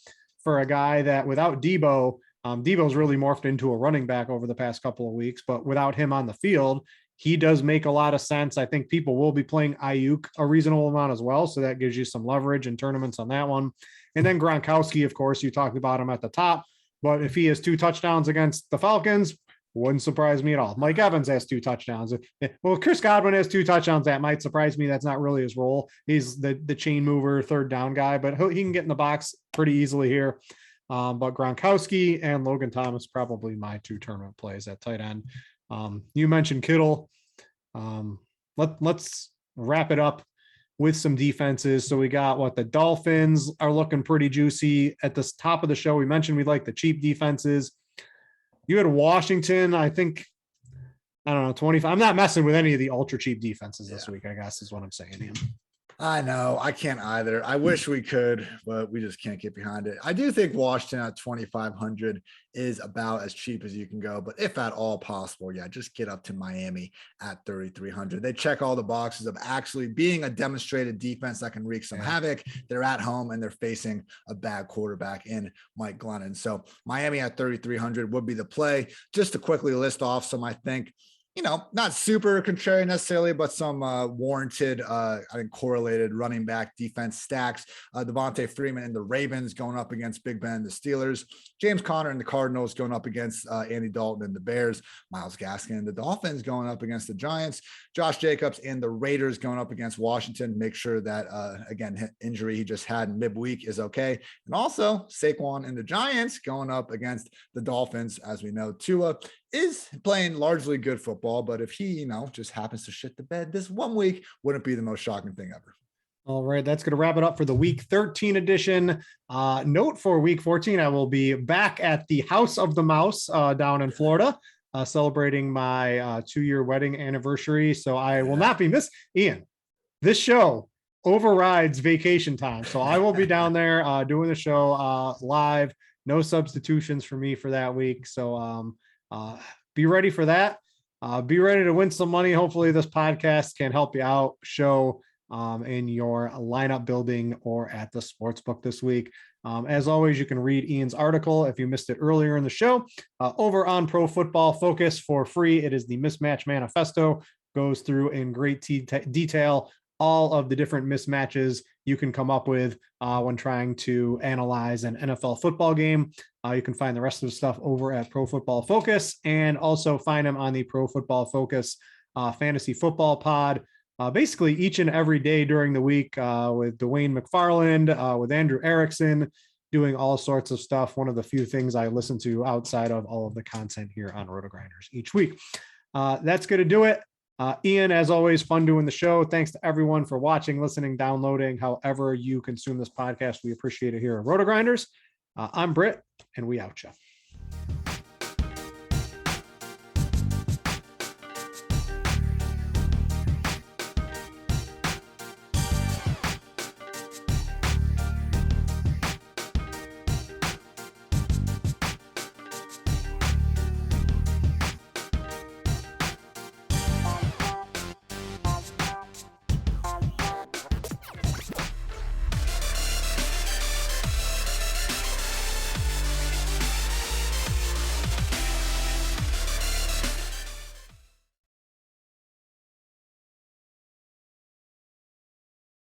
for a guy that without Deebo, Deebo's really morphed into a running back over the past couple of weeks, but without him on the field, he does make a lot of sense. I think people will be playing Ayuk a reasonable amount as well. So that gives you some leverage in tournaments on that one. And then Gronkowski, of course, you talked about him at the top, but if he has 2 touchdowns against the Falcons, wouldn't surprise me at all. Mike Evans has 2 touchdowns. Well, Chris Godwin has 2 touchdowns. That might surprise me. That's not really his role. He's the chain mover, third down guy, but he can get in the box pretty easily here. But Gronkowski and Logan Thomas, probably my 2 tournament plays at tight end. You mentioned Kittle. Let's wrap it up with some defenses. So we got the Dolphins are looking pretty juicy at the top of the show. We mentioned we like the cheap defenses. You had Washington, I think, I don't know, 25. I'm not messing with any of the ultra cheap defenses this week, I guess is what I'm saying, Ian. I know. I can't either. I wish we could, but we just can't get behind it. I do think Washington at 2,500 is about as cheap as you can go, but if at all possible, yeah, just get up to Miami at 3,300. They check all the boxes of actually being a demonstrated defense that can wreak some havoc. They're at home and they're facing a bad quarterback in Mike Glennon. So Miami at 3,300 would be the play. Just to quickly list off some, I think, not super contrarian necessarily, but some warranted, I think, correlated running back defense stacks. Devontae Freeman and the Ravens going up against Big Ben and the Steelers. James Conner and the Cardinals going up against Andy Dalton and the Bears. Myles Gaskin and the Dolphins going up against the Giants. Josh Jacobs and the Raiders going up against Washington. Make sure that, again, injury he just had in midweek is okay. And also Saquon and the Giants going up against the Dolphins. As we know, Tua is playing largely good football, but if he, just happens to shit the bed this 1 week, wouldn't be the most shocking thing ever. All right, that's going to wrap it up for the Week 13 edition. Note for Week 14, I will be back at the House of the Mouse down in Florida, celebrating my 2-year wedding anniversary. So I will not be Ian, this show overrides vacation time. So I will be down there doing the show live. No substitutions for me for that week. So be ready for that. Be ready to win some money. Hopefully this podcast can help you out, show in your lineup building or at the sports book this week. As always, you can read Ian's article if you missed it earlier in the show over on Pro Football Focus for free. It is the Mismatch Manifesto, goes through in great detail all of the different mismatches you can come up with when trying to analyze an NFL football game. You can find the rest of the stuff over at Pro Football Focus, and also find them on the Pro Football Focus Fantasy Football Pod. Basically each and every day during the week with Dwayne McFarland, with Andrew Erickson, doing all sorts of stuff. One of the few things I listen to outside of all of the content here on RotoGrinders each week. That's going to do it. Ian, as always, fun doing the show. Thanks to everyone for watching, listening, downloading, however you consume this podcast. We appreciate it here at RotoGrinders. I'm Brit, and we out ya.